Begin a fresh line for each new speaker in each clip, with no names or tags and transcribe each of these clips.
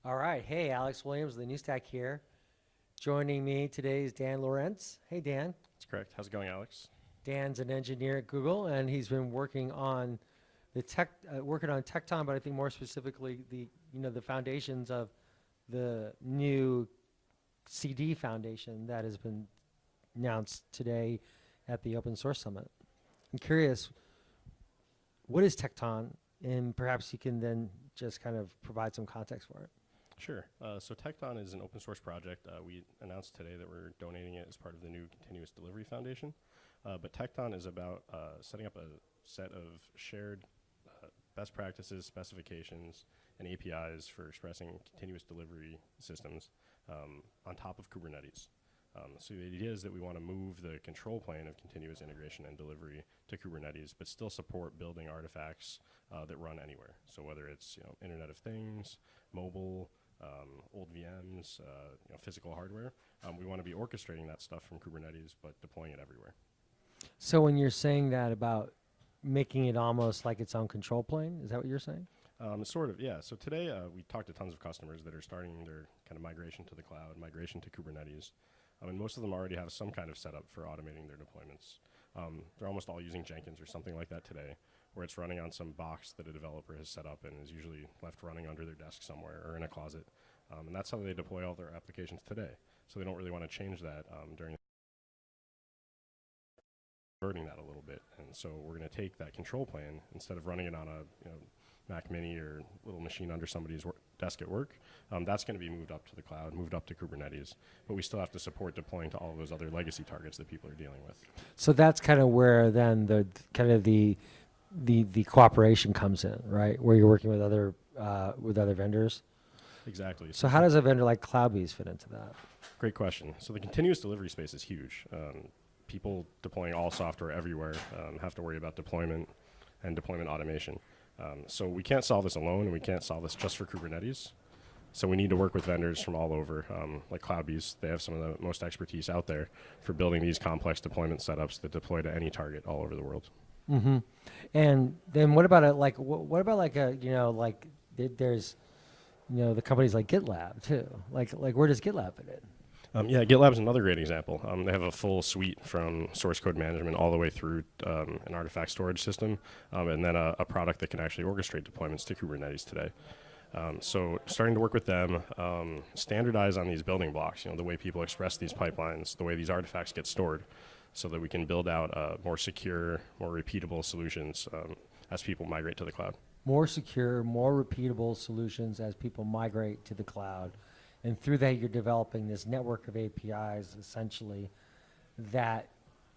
All right. Hey, Alex Williams, the New Stack here. Joining me today is Dan Lorenc. Hey, Dan.
That's correct. How's it going, Alex?
Dan's an engineer at Google, and he's been working on Tecton, but I think more specifically the foundations of the new CD foundation that has been announced today at the Open Source Summit. I'm curious, what is Tecton, and perhaps you can then just kind of provide some context for it.
Sure. So Tecton is an open source project. We announced today that we're donating it as part of the new Continuous Delivery Foundation. But Tecton is about setting up a set of shared best practices, specifications, and APIs for expressing continuous delivery systems on top of Kubernetes. So the idea is that we want to move the control plane of continuous integration and delivery to Kubernetes, but still support building artifacts that run anywhere. So whether it's Internet of Things, mobile, old VMs, physical hardware, we want to be orchestrating that stuff from Kubernetes, but deploying it everywhere.
So when you're saying that about making it almost like its own control plane, is that what you're saying?
Sort of, yeah. So today we talked to tons of customers that are starting their kind of migration to the cloud, migration to Kubernetes. And most of them already have some kind of setup for automating their deployments. They're almost all using Jenkins or something like that today, where it's running on some box that a developer has set up and is usually left running under their desk somewhere or in a closet. And that's how they deploy all their applications today. So they don't really want to change that during converting that a little bit. And so we're going to take that control plane, instead of running it on a Mac Mini or little machine under somebody's desk at work, that's going to be moved up to the cloud, moved up to Kubernetes. But we still have to support deploying to all of those other legacy targets that people are dealing with.
So that's kind of where then the cooperation comes in, right? Where you're working with other vendors.
Exactly.
So how does a vendor like CloudBees fit into that?
Great question. So the continuous delivery space is huge. People deploying all software everywhere have to worry about deployment and deployment automation. So we can't solve this alone, and we can't solve this just for Kubernetes. So we need to work with vendors from all over, like CloudBees. They have some of the most expertise out there for building these complex deployment setups that deploy to any target all over the world.
Mm-hmm. And then what about there's the companies like GitLab too. Like where does GitLab fit in?
Yeah, GitLab is another great example. They have a full suite from source code management all the way through an artifact storage system, and then a product that can actually orchestrate deployments to Kubernetes today. So starting to work with them, standardize on these building blocks, the way people express these pipelines, the way these artifacts get stored, so that we can build out more secure, more repeatable solutions as people migrate to the cloud.
More secure, more repeatable solutions as people migrate to the cloud. And through that, you're developing this network of APIs, essentially, that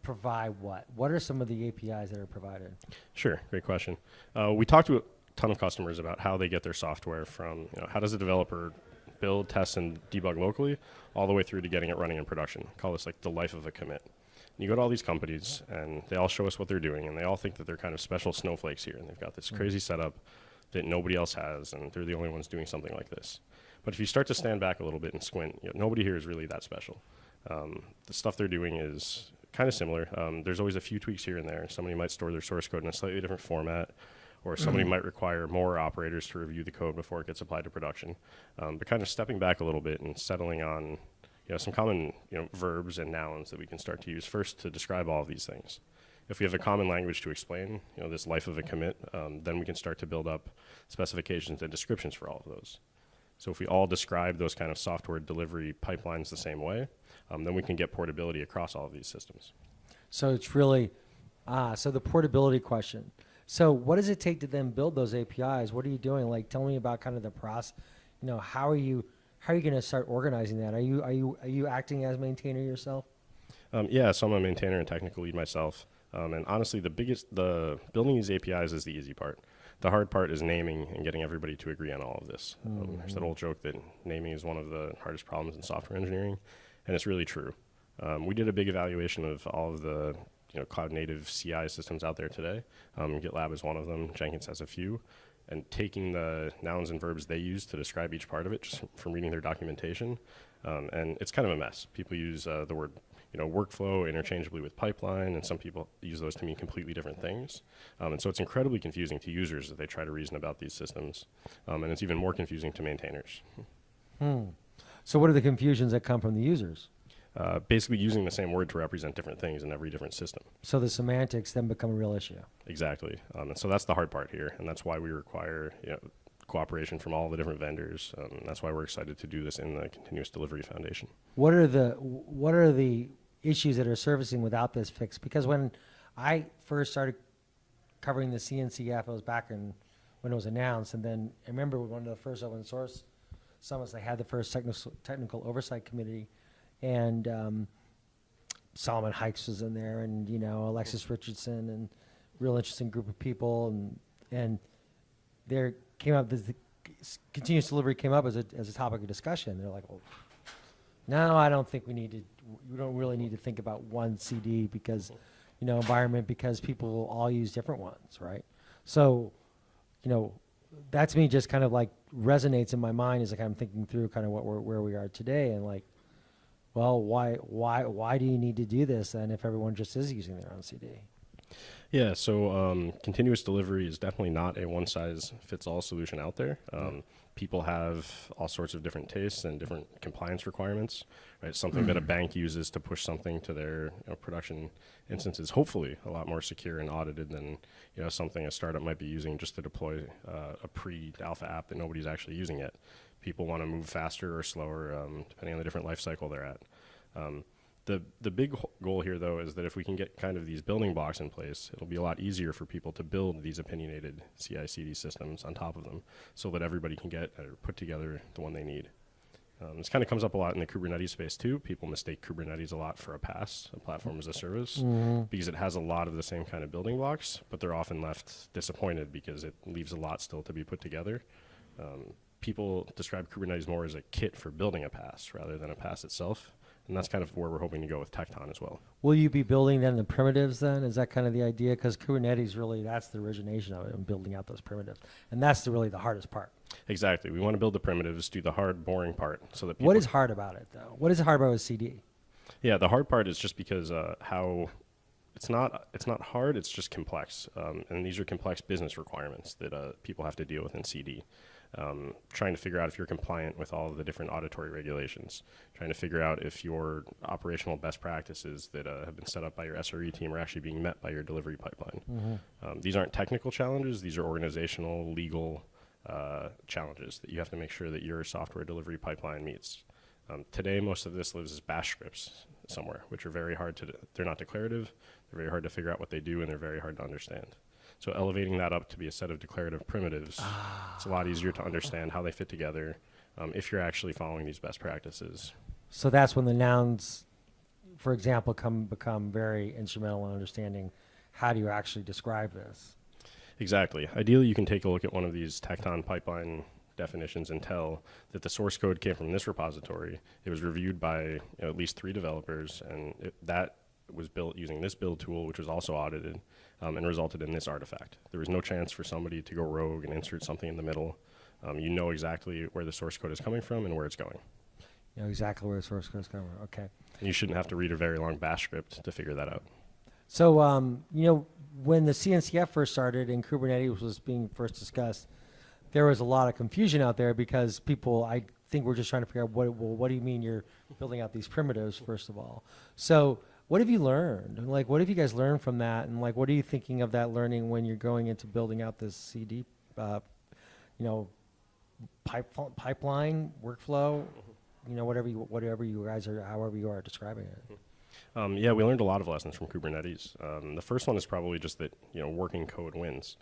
provide what? What are some of the APIs that are provided?
Sure, great question. We talked to a ton of customers about how they get their software from, how does a developer build, test, and debug locally, all the way through to getting it running in production. Call this like the life of a commit. And you go to all these companies, and they all show us what they're doing, and they all think that they're kind of special snowflakes here, and they've got this crazy setup that nobody else has, and they're the only ones doing something like this. But if you start to stand back a little bit and squint, nobody here is really that special. The stuff they're doing is kind of similar. There's always a few tweaks here and there. Somebody might store their source code in a slightly different format, or somebody might require more operators to review the code before it gets applied to production. But kind of stepping back a little bit and settling on some common verbs and nouns that we can start to use first to describe all of these things. If we have a common language to explain this life of a commit, then we can start to build up specifications and descriptions for all of those. So if we all describe those kind of software delivery pipelines the same way, then we can get portability across all of these systems.
So it's really, so the portability question. So what does it take to then build those APIs? What are you doing? Like, tell me about kind of the process. How are you going to start organizing that? Are you acting as maintainer yourself?
Yeah, so I'm a maintainer and technical lead myself. And honestly, the building these APIs is the easy part. The hard part is naming and getting everybody to agree on all of this. There's that old joke that naming is one of the hardest problems in software engineering, and it's really true. We did a big evaluation of all of the cloud-native CI systems out there today. GitLab is one of them. Jenkins has a few. And taking the nouns and verbs they use to describe each part of it, just from reading their documentation, and it's kind of a mess. People use the word workflow interchangeably with pipeline, and some people use those to mean completely different things. And so it's incredibly confusing to users as they try to reason about these systems, and it's even more confusing to maintainers.
So what are the confusions that come from the users?
Basically using the same word to represent different things in every different system.
So the semantics then become a real issue.
Exactly. And so that's the hard part here, and that's why we require cooperation from all the different vendors. That's why we're excited to do this in the Continuous Delivery Foundation.
What are the issues that are surfacing without this fix? Because when I first started covering the CNCF, it was back when it was announced, and then I remember one of the first open source summits, they had the first technical oversight committee, and Solomon Hykes was in there, and Alexis Richardson, and real interesting group of people, and there came up the continuous delivery came up as a topic of discussion. They're like, well, no, I don't think we don't really need to think about one CD because environment, because people will all use different ones, right? So that to me just kind of like resonates in my mind as like I'm thinking through kind of where we are today, and like, well, why do you need to do this then if everyone just is using their own CD?
Yeah, so continuous delivery is definitely not a one-size-fits-all solution out there. People have all sorts of different tastes and different compliance requirements. Right, something that a bank uses to push something to their production instance is hopefully a lot more secure and audited than something a startup might be using just to deploy a pre-alpha app that nobody's actually using yet. People want to move faster or slower depending on the different life cycle they're at. The big goal here, though, is that if we can get kind of these building blocks in place, it'll be a lot easier for people to build these opinionated CI/CD systems on top of them so that everybody can get or put together the one they need. This kind of comes up a lot in the Kubernetes space, too. People mistake Kubernetes a lot for a PaaS, a platform as a service, because it has a lot of the same kind of building blocks, but they're often left disappointed because it leaves a lot still to be put together. People describe Kubernetes more as a kit for building a PaaS rather than a PaaS itself. And that's kind of where we're hoping to go with Tecton as well.
Will you be building then the primitives then? Is that kind of the idea? Because Kubernetes really, that's the origination of it, and building out those primitives. And that's really the hardest part.
Exactly. We want to build the primitives, do the hard, boring part so that people...
What is hard about it, though? What is hard about a CD?
Yeah, the hard part is just because how... It's not hard, it's just complex. And these are complex business requirements that people have to deal with in CD. Trying to figure out if you're compliant with all of the different auditory regulations, trying to figure out if your operational best practices that have been set up by your SRE team are actually being met by your delivery pipeline. These aren't technical challenges, these are organizational, legal challenges that you have to make sure that your software delivery pipeline meets. Today, most of this lives as bash scripts somewhere, which are very hard they're not declarative, they're very hard to figure out what they do, and they're very hard to understand. So elevating that up to be a set of declarative primitives, it's a lot easier to understand how they fit together if you're actually following these best practices.
So that's when the nouns, for example, become very instrumental in understanding how do you actually describe this.
Exactly. Ideally, you can take a look at one of these Tecton pipeline definitions and tell that the source code came from this repository. It was reviewed by at least 3 developers, and that was built using this build tool, which was also audited, and resulted in this artifact. There was no chance for somebody to go rogue and insert something in the middle. You know exactly where the source code is coming from and where it's going.
You know exactly where the source code is coming from. Okay.
And you shouldn't have to read a very long bash script to figure that out.
So, when the CNCF first started and Kubernetes was being first discussed, there was a lot of confusion out there because people, I think, were just trying to figure out what do you mean you're building out these primitives, first of all. So what have you learned? Like, what have you guys learned from that? And like, what are you thinking of that learning when you're going into building out this CD, pipeline workflow? Whatever you guys are, however you are describing it.
Yeah, we learned a lot of lessons from Kubernetes. The first one is probably just that working code wins.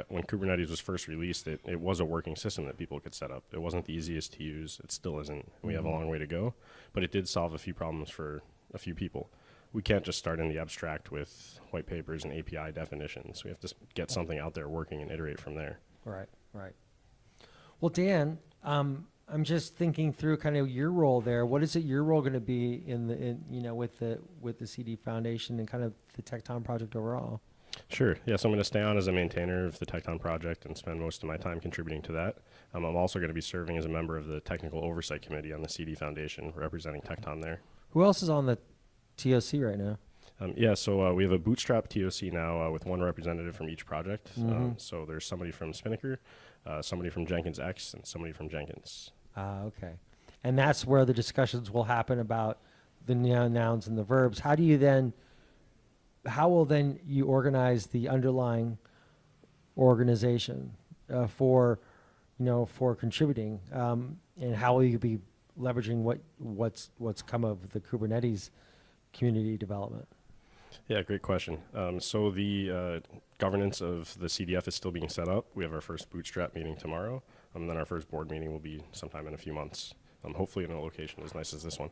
When Kubernetes was first released, it was a working system that people could set up. It wasn't the easiest to use. It still isn't. We have a long way to go, but it did solve a few problems for a few people. We can't just start in the abstract with white papers and API definitions. We have to get something out there working and iterate from there.
Right. Well, Dan, I'm just thinking through kind of your role there. What is it your role going to be with the CD Foundation and kind of the Tecton project overall?
Sure. Yeah, so I'm going to stay on as a maintainer of the Tecton project and spend most of my time contributing to that. I'm also going to be serving as a member of the Technical Oversight Committee on the CD Foundation, representing Tecton there.
Who else is on the TOC right now?
So we have a bootstrap TOC now with one representative from each project. So there's somebody from Spinnaker, somebody from Jenkins X, and somebody from Jenkins.
Okay. And that's where the discussions will happen about the nouns and the verbs. How will then you organize the underlying organization for contributing, and how will you be leveraging what's come of the Kubernetes community development?
Yeah, great question. So the governance of the CDF is still being set up. We have our first bootstrap meeting tomorrow, and then our first board meeting will be sometime in a few months, hopefully in a location as nice as this one.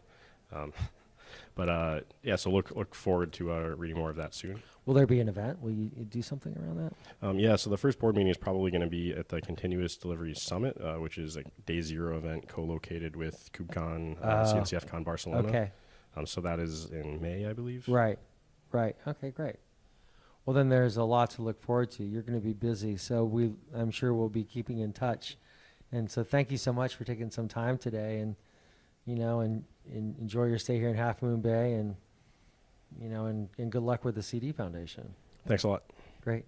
So look forward to reading more of that soon.
Will there be an event? Will you do something around that?
So the first board meeting is probably going to be at the Continuous Delivery Summit, which is a day zero event co-located with KubeCon, CNCFCon Barcelona.
Okay.
So that is in May, I believe.
Right. Okay, great. Well, then there's a lot to look forward to. You're going to be busy, so I'm sure we'll be keeping in touch. And so thank you so much for taking some time today, and enjoy your stay here in Half Moon Bay, and good luck with the CD Foundation.
Thanks a lot.
Great.